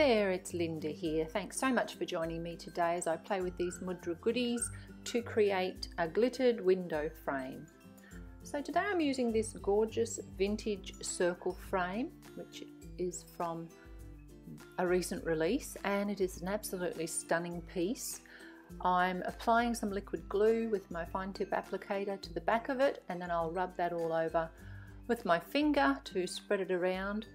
there, it's Linda here. Thanks so much for joining me today as I play with these Mudra goodies to create a glittered window frame. So today I'm using this gorgeous vintage circle frame, which is from a recent release, and it is an absolutely stunning piece. I'm applying some liquid glue with my fine tip applicator to the back of it, and then I'll rub that all over with my finger to spread it around.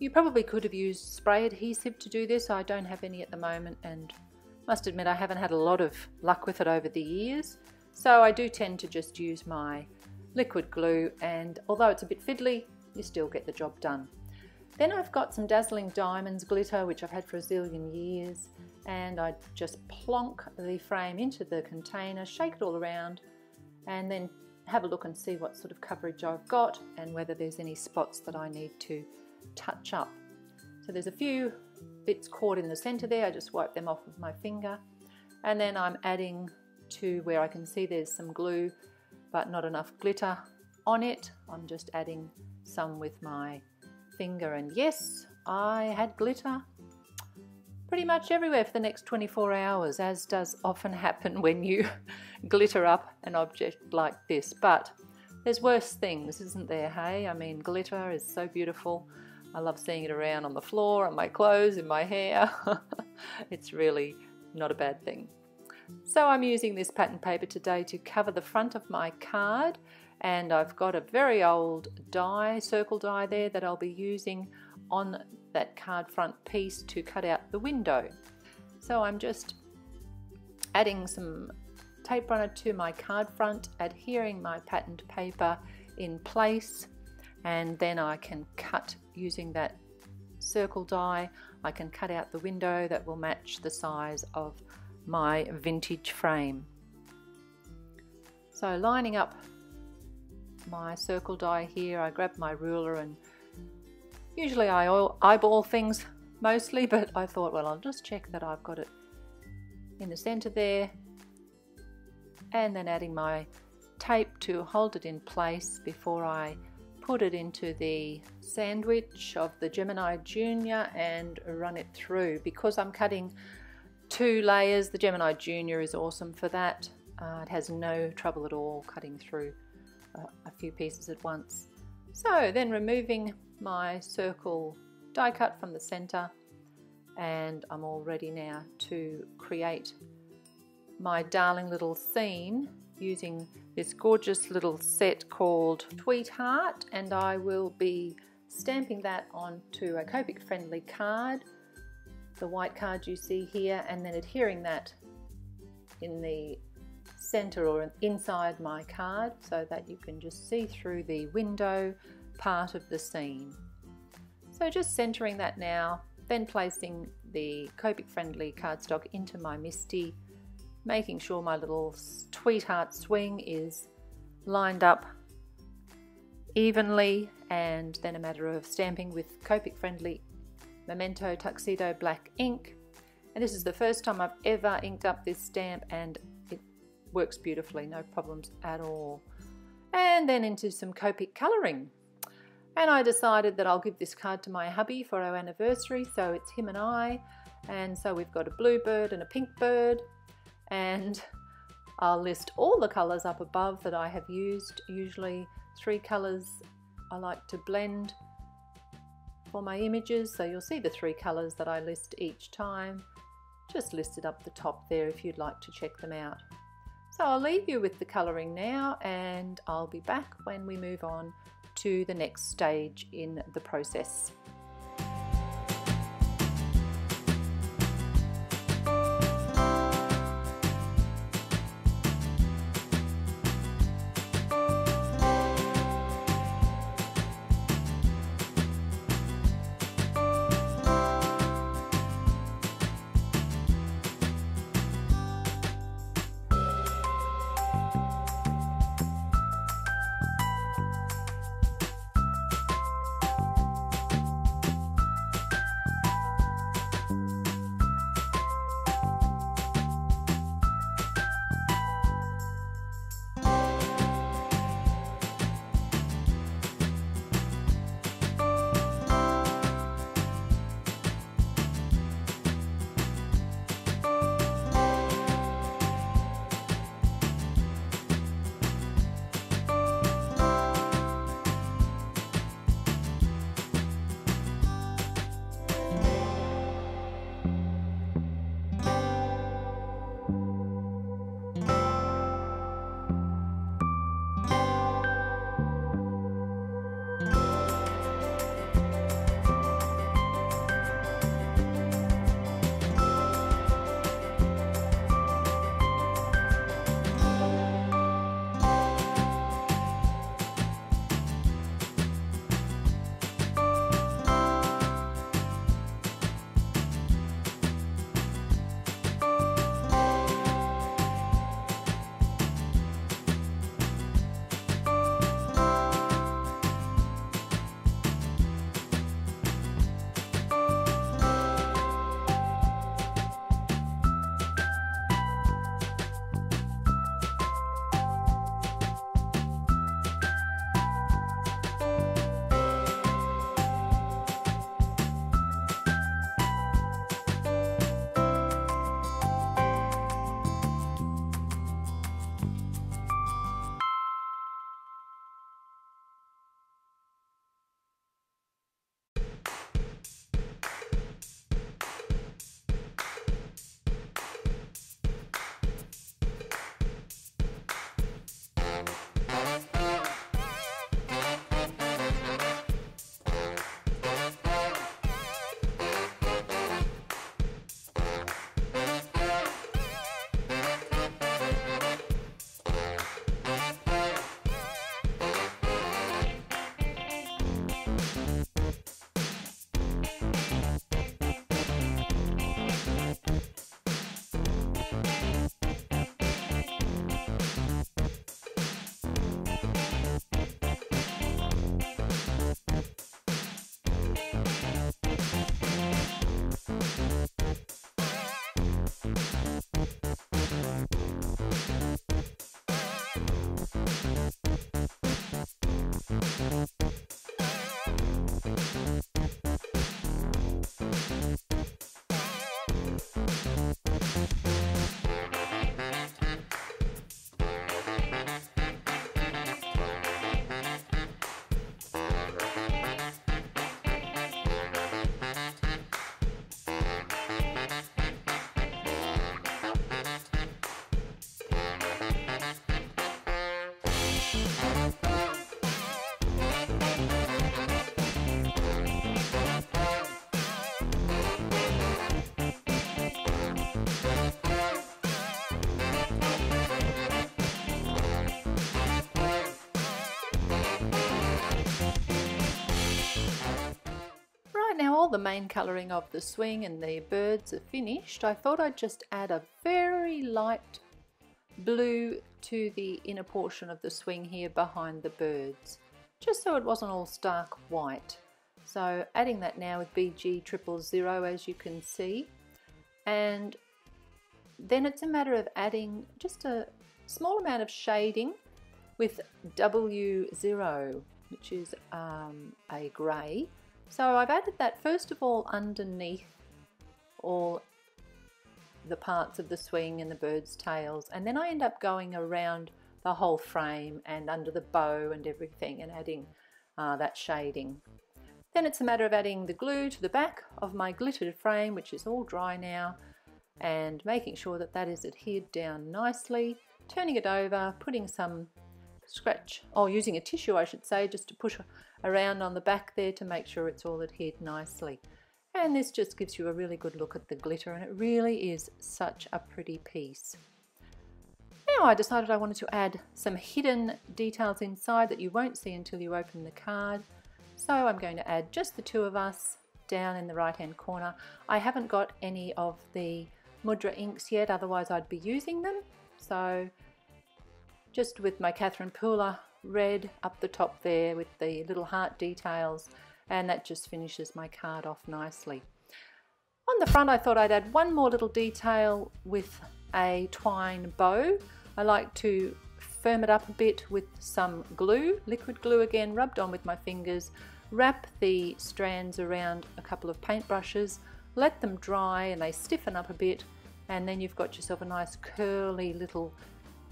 You probably could have used spray adhesive to do this. I don't have any at the moment, and must admit I haven't had a lot of luck with it over the years. So I do tend to just use my liquid glue, and although it's a bit fiddly, you still get the job done. Then I've got some Dazzling Diamonds glitter, which I've had for a zillion years, and I just plonk the frame into the container, shake it all around, and then have a look and see what sort of coverage I've got and whether there's any spots that I need to touch up. So there's a few bits caught in the center there. I just wipe them off with my finger, and then I'm adding to where I can see there's some glue but not enough glitter on it. I'm just adding some with my finger, and yes, I had glitter pretty much everywhere for the next 24 hours, as does often happen when you glitter up an object like this. But there's worse things, isn't there, hey? I mean, glitter is so beautiful. I love seeing it around on the floor, on my clothes, in my hair. It's really not a bad thing. So I'm using this pattern paper today to cover the front of my card, and I've got a very old die, circle die there, that I'll be using on that card front piece to cut out the window. So I'm just adding some tape runner to my card front, adhering my patterned paper in place, and then I can cut using that circle die. I can cut out the window that will match the size of my vintage frame. So lining up my circle die here, I grab my ruler, and usually I eyeball things mostly, but I thought, well, I'll just check that I've got it in the center there, and then adding my tape to hold it in place before I put it into the sandwich of the Gemini Junior and run it through. Because I'm cutting 2 layers, the Gemini Junior is awesome for that. It has no trouble at all cutting through a few pieces at once. So then removing my circle die cut from the center, and I'm all ready now to create my darling little scene using this gorgeous little set called Sweetheart, and I will be stamping that onto a Copic friendly card, the white card you see here, and then adhering that in the center or inside my card so that you can just see through the window part of the scene. So just centering that now, then placing the Copic friendly cardstock into my MISTI, making sure my little Sweetheart swing is lined up evenly, and then a matter of stamping with Copic friendly Memento Tuxedo black ink. And this is the first time I've ever inked up this stamp, and it works beautifully, no problems at all. And then into some Copic colouring. And I decided that I'll give this card to my hubby for our anniversary, so it's him and I. And so we've got a blue bird and a pink bird, and I'll list all the colours up above that I have used. Usually 3 colours I like to blend for my images, so you'll see the 3 colours that I list each time, just listed up the top there if you'd like to check them out. So I'll leave you with the colouring now, and I'll be back when we move on to the next stage in the process. all the main colouring of the swing and the birds are finished, I thought I'd just add a very light blue to the inner portion of the swing here behind the birds, just so it wasn't all stark white. So adding that now with BG000, as you can see, and then it's a matter of adding just a small amount of shading with W0, which is a grey. So I've added that first of all underneath all the parts of the swing and the birds' tails, and then I end up going around the whole frame and under the bow and everything and adding that shading. Then it's a matter of adding the glue to the back of my glittered frame, which is all dry now, and making sure that that is adhered down nicely, turning it over, putting some using a tissue I should say, just to push around on the back there to make sure it's all adhered nicely. And this just gives you a really good look at the glitter, and it really is such a pretty piece. Now I decided I wanted to add some hidden details inside that you won't see until you open the card. So I'm going to add just the two of us down in the right hand corner. I haven't got any of the Mudra inks yet, otherwise I'd be using them. So just with my Catherine Pooler red up the top there with the little heart details, and that just finishes my card off nicely. On the front I thought I'd add one more little detail with a twine bow. I like to firm it up a bit with some glue, liquid glue again, rubbed on with my fingers, wrap the strands around a couple of paintbrushes, let them dry and they stiffen up a bit, and then you've got yourself a nice curly little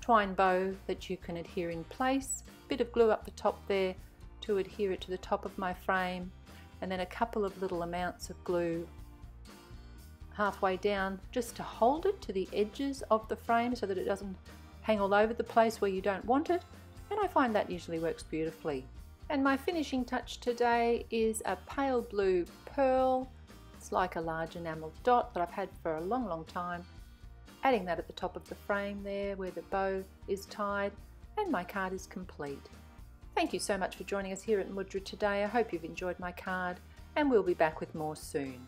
twine bow that you can adhere in place. Bit of glue up the top there to adhere it to the top of my frame, and then a couple of little amounts of glue halfway down just to hold it to the edges of the frame so that it doesn't hang all over the place where you don't want it, and I find that usually works beautifully. And my finishing touch today is a pale blue pearl. It's like a large enamel dot that I've had for a long time. Adding that at the top of the frame there where the bow is tied, and my card is complete. Thank you so much for joining us here at Mudra today. I hope you've enjoyed my card, and we'll be back with more soon.